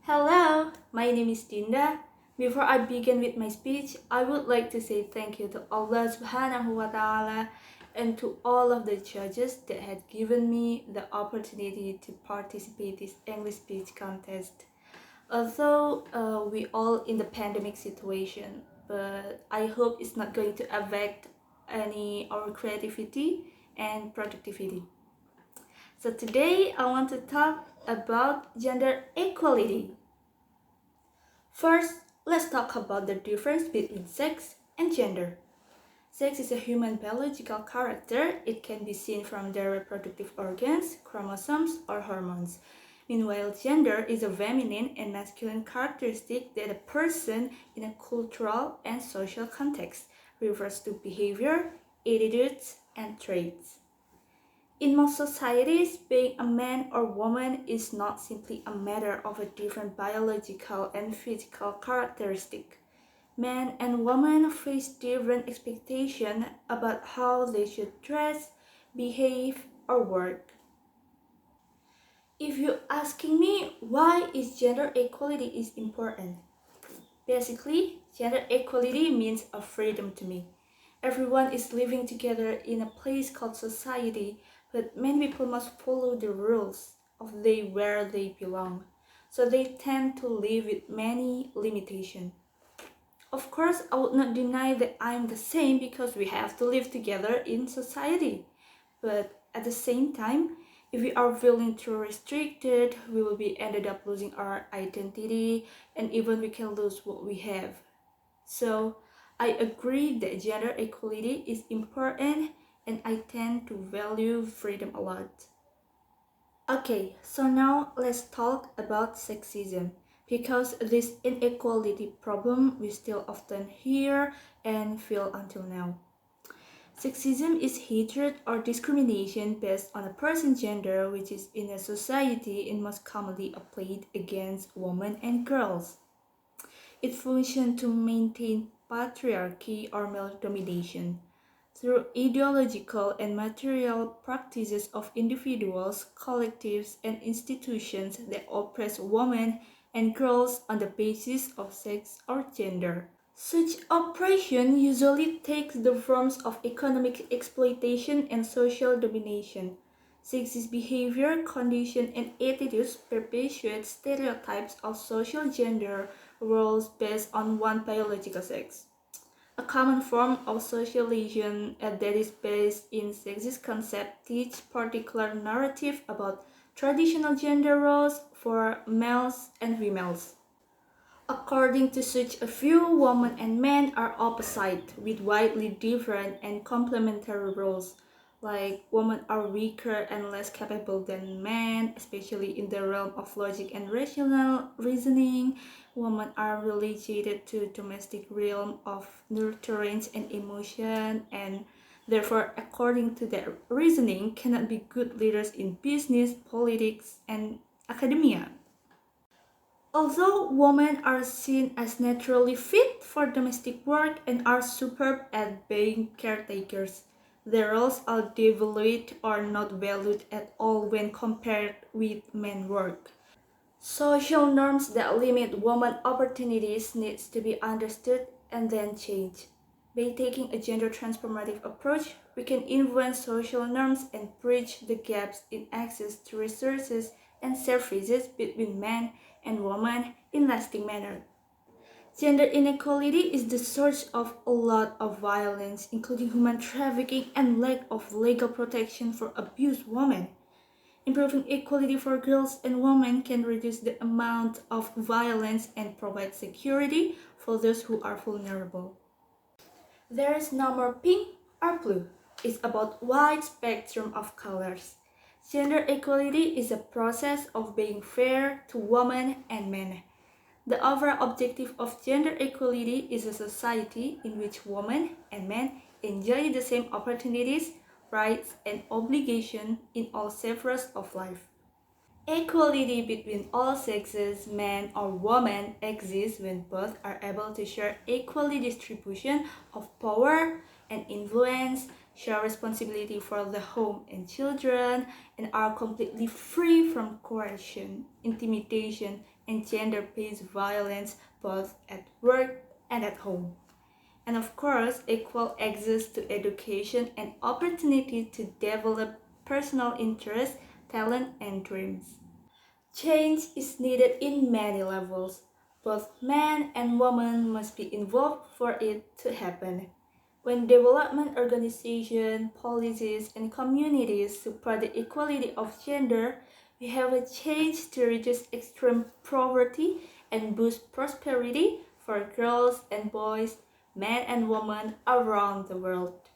Hello, my name is Dinda. Before I begin with my speech, I would like to say thank you to Allah Subhanahu wa Ta'ala and to all of the judges that had given me the opportunity to participate in this English speech contest. Although we all in the pandemic situation, but I hope it's not going to affect any our creativity and productivity. So today I want to talk about gender equality. First, let's talk about the difference between sex and gender. Sex is a human biological character. It can be seen from their reproductive organs, chromosomes, or hormones. Meanwhile, gender is a feminine and masculine characteristic that a person in a cultural and social context refers to behavior, attitudes, and traits. In most societies, being a man or woman is not simply a matter of a different biological and physical characteristic. Men and women face different expectations about how they should dress, behave, or work. If you're asking me why is gender equality is important, basically, gender equality means a freedom to me. Everyone is living together in a place called society, but many people must follow the rules of where they belong. So they tend to live with many limitations. Of course, I would not deny that I'm the same because we have to live together in society. But at the same time, if we are feeling too restricted, we will be ended up losing our identity and even we can lose what we have. So I agree that gender equality is important and I tend to value freedom a lot. Okay, so now let's talk about sexism because this inequality problem we still often hear and feel until now. Sexism is hatred or discrimination based on a person's gender, which is in a society and most commonly applied against women and girls. It functions to maintain patriarchy or male domination through ideological and material practices of individuals, collectives, and institutions that oppress women and girls on the basis of sex or gender. Such oppression usually takes the forms of economic exploitation and social domination. Sexist behavior, condition, and attitudes perpetuate stereotypes of social gender roles based on one biological sex. A common form of socialization that is based in sexist concept teach particular narrative about traditional gender roles for males and females. According to such a view, women and men are opposite with widely different and complementary roles. Like women are weaker and less capable than men, especially in the realm of logic and rational reasoning. Women are relegated to domestic realm of nurturance and emotion, and therefore, according to their reasoning, cannot be good leaders in business, politics, and academia. Although women are seen as naturally fit for domestic work and are superb at being caretakers, their roles are devalued or not valued at all when compared with men work. Social norms that limit women opportunities needs to be understood and then changed. By taking a gender transformative approach, we can influence social norms and bridge the gaps in access to resources and services between men and women in lasting manner. Gender inequality is the source of a lot of violence, including human trafficking and lack of legal protection for abused women. Improving equality for girls and women can reduce the amount of violence and provide security for those who are vulnerable. There is no more pink or blue. It's about wide spectrum of colors. Gender equality is a process of being fair to women and men. The overall objective of gender equality is a society in which women and men enjoy the same opportunities, rights, and obligations in all spheres of life. Equality between all sexes, men or women, exists when both are able to share equally distribution of power and influence, share responsibility for the home and children, and are completely free from coercion, intimidation, and gender-based violence both at work and at home. And of course, equal access to education and opportunity to develop personal interests, talent, and dreams. Change is needed in many levels. Both men and women must be involved for it to happen. When development organizations, policies, and communities support the equality of gender, we have a chance to reduce extreme poverty and boost prosperity for girls and boys, men and women around the world.